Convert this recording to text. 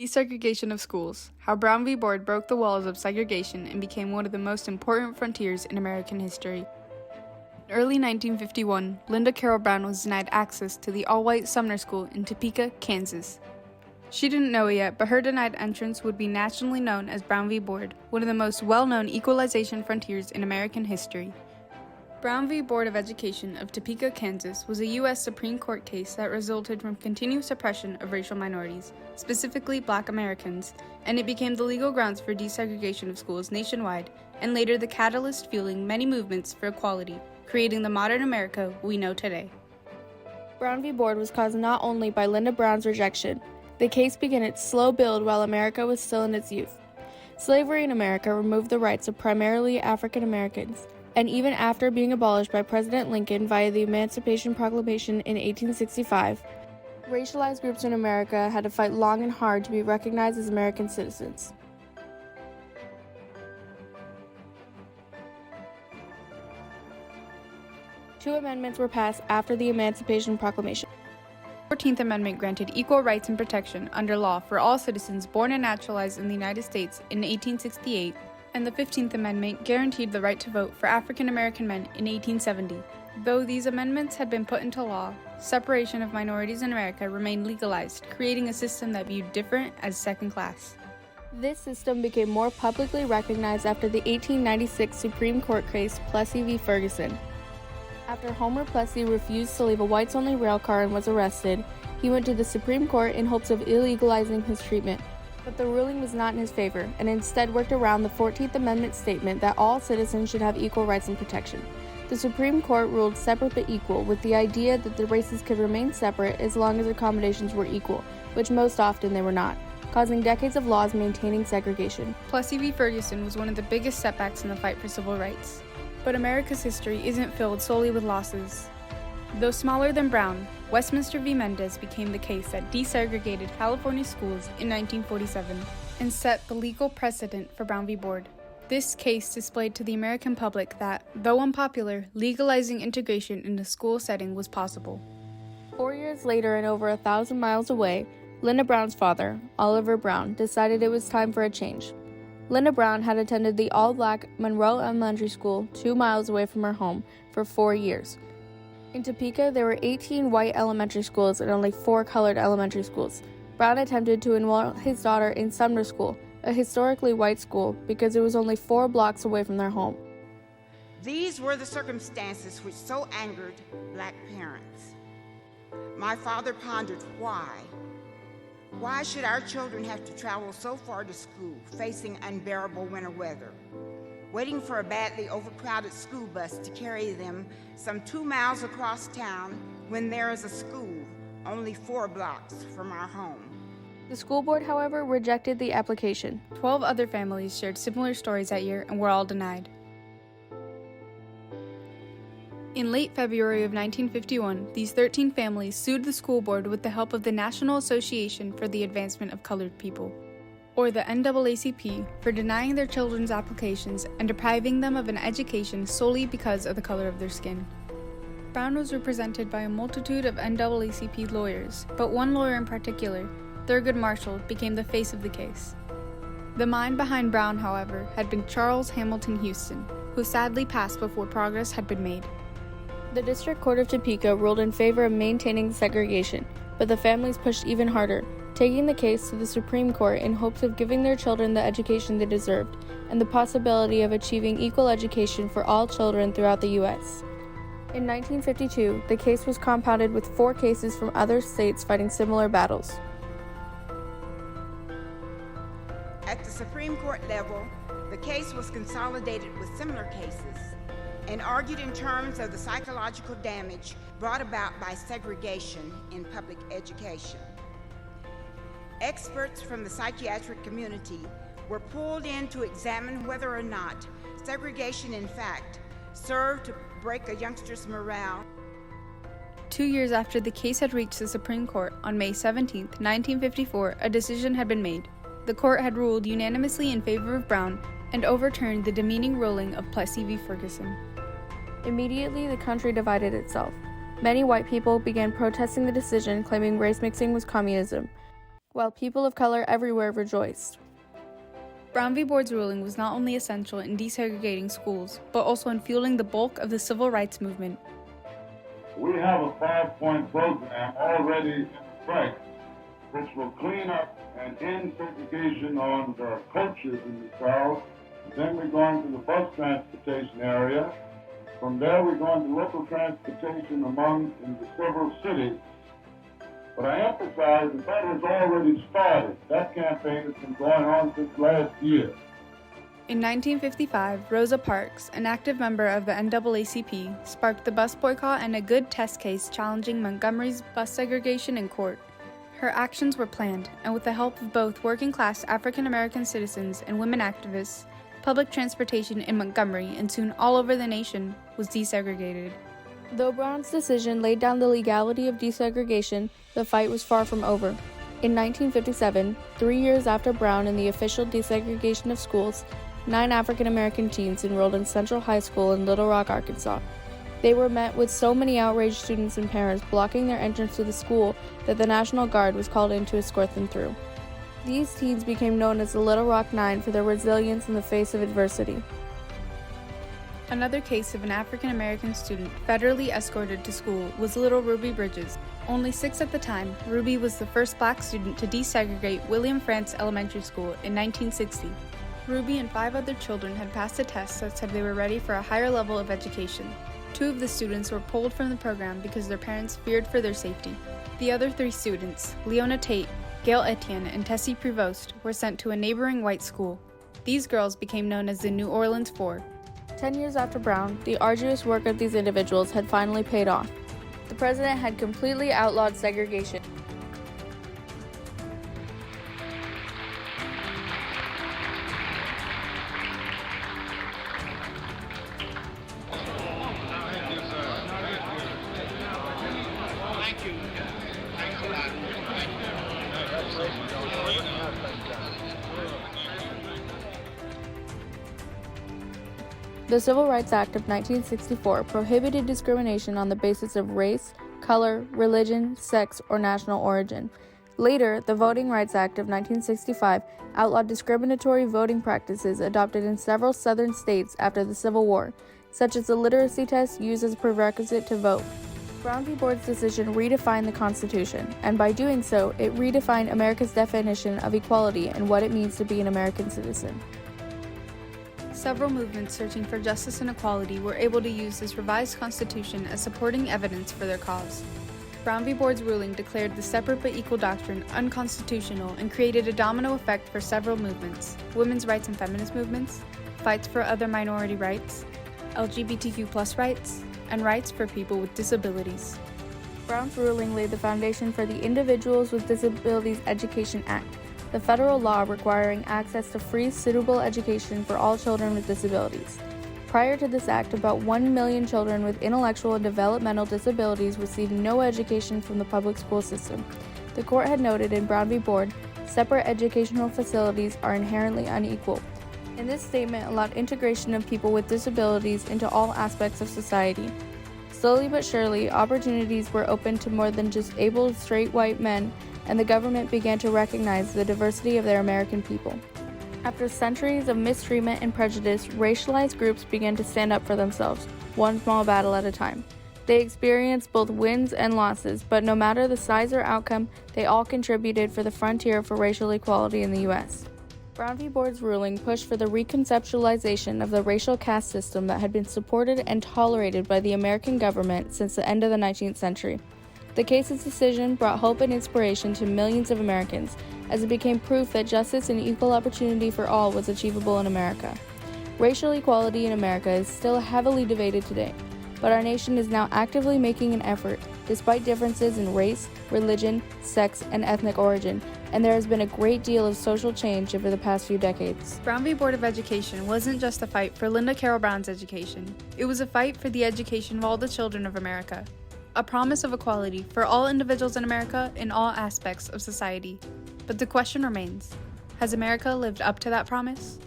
Desegregation of Schools, How Brown v. Board broke the walls of segregation and became one of the most important frontiers in American history. In early 1951, Linda Carroll Brown was denied access to the all-white Sumner School in Topeka, Kansas. She didn't know it yet, but her denied entrance would be nationally known as Brown v. Board, one of the most well-known equalization frontiers in American history. Brown v. Board of Education of Topeka, Kansas was a U.S. Supreme Court case that resulted from continuous oppression of racial minorities, specifically Black Americans, and it became the legal grounds for desegregation of schools nationwide, and later the catalyst fueling many movements for equality, creating the modern America we know today. Brown v. Board was caused not only by Linda Brown's rejection. The case began its slow build while America was still in its youth. Slavery in America removed the rights of primarily African Americans, and even after being abolished by President Lincoln via the Emancipation Proclamation in 1865, racialized groups in America had to fight long and hard to be recognized as American citizens. Two amendments were passed after the Emancipation Proclamation. The 14th Amendment granted equal rights and protection under law for all citizens born and naturalized in the United States in 1868, and the 15th Amendment guaranteed the right to vote for African American men in 1870. Though these amendments had been put into law, separation of minorities in America remained legalized, creating a system that viewed different as second class. This system became more publicly recognized after the 1896 Supreme Court case Plessy v. Ferguson. After Homer Plessy refused to leave a whites-only railcar and was arrested, he went to the Supreme Court in hopes of illegalizing his treatment. But the ruling was not in his favor, and instead worked around the 14th Amendment statement that all citizens should have equal rights and protection. The Supreme Court ruled separate but equal, with the idea that the races could remain separate as long as accommodations were equal, which most often they were not, causing decades of laws maintaining segregation. Plessy v. Ferguson was one of the biggest setbacks in the fight for civil rights. But America's history isn't filled solely with losses. Though smaller than Brown, Westminster v. Mendez became the case that desegregated California schools in 1947 and set the legal precedent for Brown v. Board. This case displayed to the American public that, though unpopular, legalizing integration in a school setting was possible. 4 years later and over 1,000 miles away, Linda Brown's father, Oliver Brown, decided it was time for a change. Linda Brown had attended the all-black Monroe Elementary School 2 miles away from her home for 4 years. In Topeka, there were 18 white elementary schools and only 4 colored elementary schools. Brown attempted to enroll his daughter in Sumner School, a historically white school, because it was only 4 blocks away from their home. These were the circumstances which so angered Black parents. My father pondered why. Why should our children have to travel so far to school, facing unbearable winter weather, waiting for a badly overcrowded school bus to carry them some 2 miles across town when there is a school only 4 blocks from our home? The school board, however, rejected the application. 12 other families shared similar stories that year and were all denied. In late February of 1951, these 13 families sued the school board with the help of the National Association for the Advancement of Colored People, or the NAACP, for denying their children's applications and depriving them of an education solely because of the color of their skin. Brown was represented by a multitude of NAACP lawyers, but one lawyer in particular, Thurgood Marshall, became the face of the case. The mind behind Brown, however, had been Charles Hamilton Houston, who sadly passed before progress had been made. The District Court of Topeka ruled in favor of maintaining segregation, but the families pushed even harder, taking the case to the Supreme Court in hopes of giving their children the education they deserved and the possibility of achieving equal education for all children throughout the U.S. In 1952, the case was compounded with 4 cases from other states fighting similar battles. At the Supreme Court level, the case was consolidated with similar cases and argued in terms of the psychological damage brought about by segregation in public education. Experts from the psychiatric community were pulled in to examine whether or not segregation in fact served to break a youngster's morale. 2 years after the case had reached the Supreme Court, on May 17, 1954, a decision had been made. The court had ruled unanimously in favor of Brown and overturned the demeaning ruling of Plessy v. Ferguson. Immediately, the country divided itself. Many white people began protesting the decision, claiming race mixing was communism. while people of color everywhere rejoiced. Brown v. Board's ruling was not only essential in desegregating schools, but also in fueling the bulk of the civil rights movement. We have a 5-point program already in effect, which will clean up and end segregation on the coaches in the South. Then we're going to the bus transportation area. From there, we're going to local transportation in the several cities. But I emphasize that has already started. That campaign has been going on since last year. In 1955, Rosa Parks, an active member of the NAACP, sparked the bus boycott and a good test case challenging Montgomery's bus segregation in court. Her actions were planned, and with the help of both working-class African-American citizens and women activists, public transportation in Montgomery and soon all over the nation was desegregated. Though Brown's decision laid down the legality of desegregation, the fight was far from over. In 1957, 3 years after Brown and the official desegregation of schools, 9 African American teens enrolled in Central High School in Little Rock, Arkansas. They were met with so many outraged students and parents blocking their entrance to the school that the National Guard was called in to escort them through. These teens became known as the Little Rock Nine for their resilience in the face of adversity. Another case of an African American student federally escorted to school was little Ruby Bridges. Only 6 at the time, Ruby was the first black student to desegregate William Frantz Elementary School in 1960. Ruby and 5 other children had passed a test that said they were ready for a higher level of education. 2 of the students were pulled from the program because their parents feared for their safety. The other 3 students, Leona Tate, Gail Etienne, and Tessie Prevost, were sent to a neighboring white school. These girls became known as the New Orleans Four. 10 years after Brown, the arduous work of these individuals had finally paid off. The president had completely outlawed segregation. The Civil Rights Act of 1964 prohibited discrimination on the basis of race, color, religion, sex, or national origin. Later, the Voting Rights Act of 1965 outlawed discriminatory voting practices adopted in several southern states after the Civil War, such as the literacy test used as a prerequisite to vote. Brown v. Board's decision redefined the Constitution, and by doing so, it redefined America's definition of equality and what it means to be an American citizen. Several movements searching for justice and equality were able to use this revised constitution as supporting evidence for their cause. Brown v. Board's ruling declared the separate but equal doctrine unconstitutional and created a domino effect for several movements: women's rights and feminist movements, fights for other minority rights, LGBTQ+ rights, and rights for people with disabilities. Brown's ruling laid the foundation for the Individuals with Disabilities Education Act, the federal law requiring access to free, suitable education for all children with disabilities. Prior to this act, about 1 million children with intellectual and developmental disabilities received no education from the public school system. The court had noted in Brown v. Board, separate educational facilities are inherently unequal, and this statement allowed integration of people with disabilities into all aspects of society. Slowly but surely, opportunities were opened to more than just able straight white men, and the government began to recognize the diversity of their American people. After centuries of mistreatment and prejudice, racialized groups began to stand up for themselves, one small battle at a time. They experienced both wins and losses, but no matter the size or outcome, they all contributed for the frontier for racial equality in the U.S. Brown v. Board's ruling pushed for the reconceptualization of the racial caste system that had been supported and tolerated by the American government since the end of the 19th century. The case's decision brought hope and inspiration to millions of Americans, as it became proof that justice and equal opportunity for all was achievable in America. Racial equality in America is still heavily debated today, but our nation is now actively making an effort, despite differences in race, religion, sex, and ethnic origin, and there has been a great deal of social change over the past few decades. Brown v. Board of Education wasn't just a fight for Linda Carroll Brown's education. It was a fight for the education of all the children of America. A promise of equality for all individuals in America in all aspects of society. But the question remains, has America lived up to that promise?